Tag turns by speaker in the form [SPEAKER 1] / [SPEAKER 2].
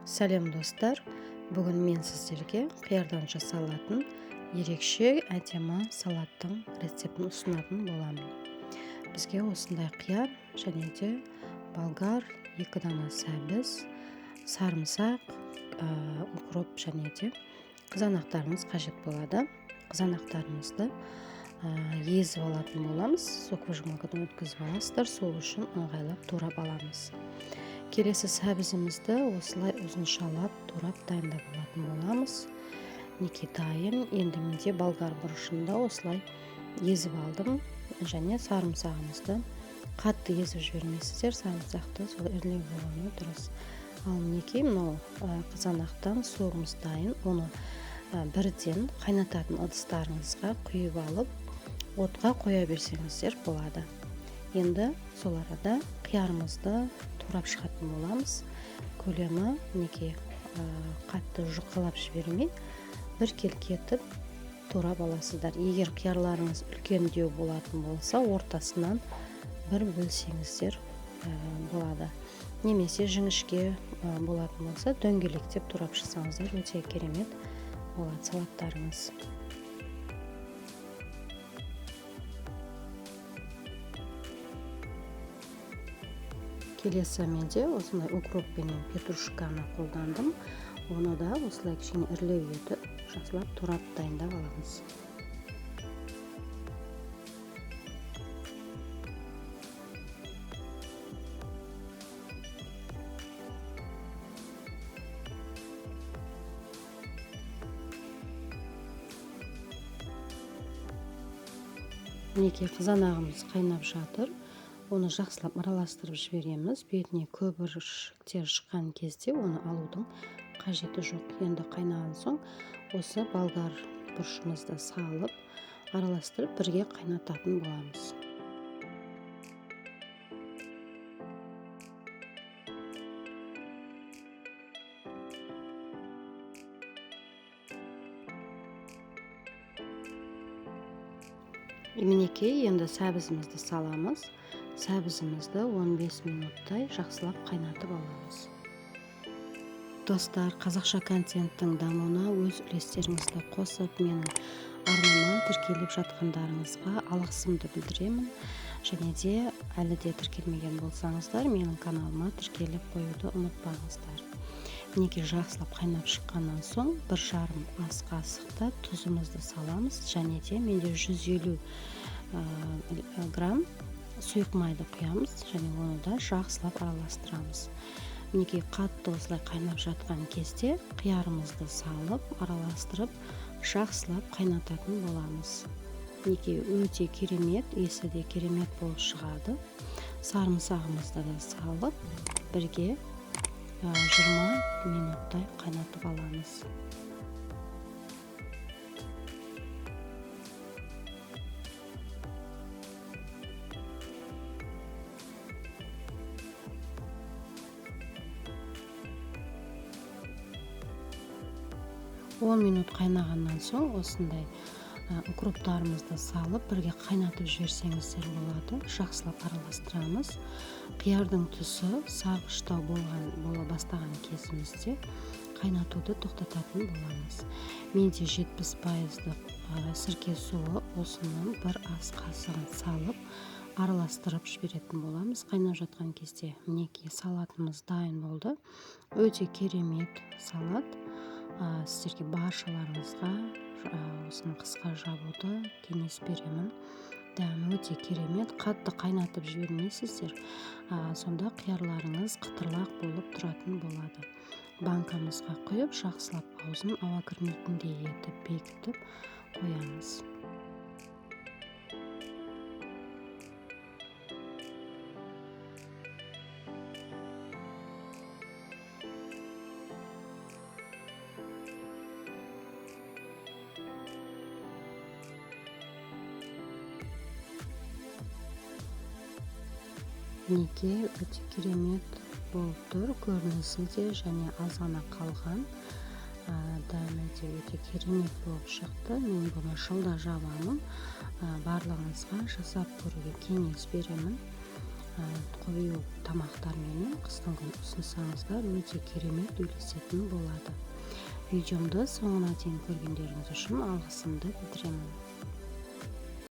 [SPEAKER 1] Сәлем достар, бүгін мен сіздерге қиярдан жасалатын ерекше әдемі салаттың рецептін ұсынатын боламын. Бізге осындай қияр және де болгар, 2 дана сәбіз, сарымсақ, укроп және де қызанақтарымыз қажет болады. Қызанақтарымызды езіп алатын боламыз, соквыжималкадан өткізіп аласыздар, сол үшін ыңғайлап турап аламыз. Келесі сәбізімізді осылай ұзыншалап турап дайындап алатын боламыз. Мінекей дайын. Енді менде болгар бұрышында осылай езіп алдым. Және сарымсағымызды қатты езіп жібермейсіздер, сарымсақты сол ірілеу болғаны дұрыс. Ал мінекей мынау қызанақтан суымыз дайын. Оны бірден қайнататын ыдыстарыңызға құйып алып, отқа қоя берсеңіздер болады. Енді сол арада қиярымызды турап шығатын боламыз. Көлемі мінекей қатты жұқалап жібермей, біркелкетіп турап аласыздар. Егер қиярларыңыз үлкендеу болатын болса, ортасынан бір бөлсеңіздер болады. Немесе жіңішке болатын болса, дөңгелектеп турап шықсаңыздар өте керемет болады салаттарыңыз. Келесі менде осындай укроп пен петрушканы қолдандым. Оны да осылай кішкене ірілеу етіп, жақсылап турап дайындап аламыз. Мінекей қызанағымыз қайнап жатыр. Оны жақсылап араластырып жібереміз. Бетіне көпіршіктер шыққан кезде оны алудың қажеті жоқ. Енді қайнаған соң осы болгар бұрышымызды салып, араластырып бірге қайнататын боламыз. Мінекей енді сәбізімізді саламыз. Сәбізімізді 15 минуттай жақсылап қайнатып аламыз. Достар, қазақша контенттің дамуына өз үлестеріңізді қосып, менің арнама тіркеліп жатқандарыңызға алғысымды білдіремін. Және де әлі де тіркелмеген болсаңыздар, менің каналыма тіркеліп қоюды ұмытпаңыздар. Мінекей жақсылап қайнап шыққаннан соң 1,5 ас қасықта тұзымызды саламыз. Және де менде 150 грамм сұйық майды құямыз, және оны да жақсылап араластырамыз. Мінекей қатты осылай қайнап жатқан кезде қиярымызды салып, араластырып, жақсылап қайнататын боламыз. Мінекей өте керемет, есі де керемет болып шығады. Сарымсағымызды да салып, бірге 20 минуттай қайнатып аламыз. Он минут қайнағаннан соң осындай укроптарымызды салып, бірге қайнатып жіберсеңіздер болады. Жақсылап араластырамыз. Қиярдың түсі сарғыштау бола бастаған кезімізде қайнатуды тоқтататын боламыз. Менде 70% сірке суы, осының 1 ас қасығын салып, араластырып жіберетін боламыз. Қайнап жатқан кезде мінекей салатымыз дайын болды. Өте керемет салат. Сіздерге баршаларыңызға осыны қысқа жабуды кеңес беремін. Дәмі өте керемет, қатты қайнатып жібермейсіздер. Сонда қиярларыңыз қытырлақ болып тұратын болады. Банкамызға құйып, жақсылап аузын ауа кірмейтіндей етіп бекітіп қоямыз. Мінекей өте керемет болып тұр, көрінісі де және аз ғана қалған. Дәмі де өте керемет болып шықты. Мен бұны жылда жабамын. Барлығыңызға жасап көруге кеңес беремін. қою тамақтармен қыстың күні ұсынсаңыздар өте керемет үйлесетін болады. Видеомды соңына дейін көргендеріңіз үшін алғысымды білдіремін.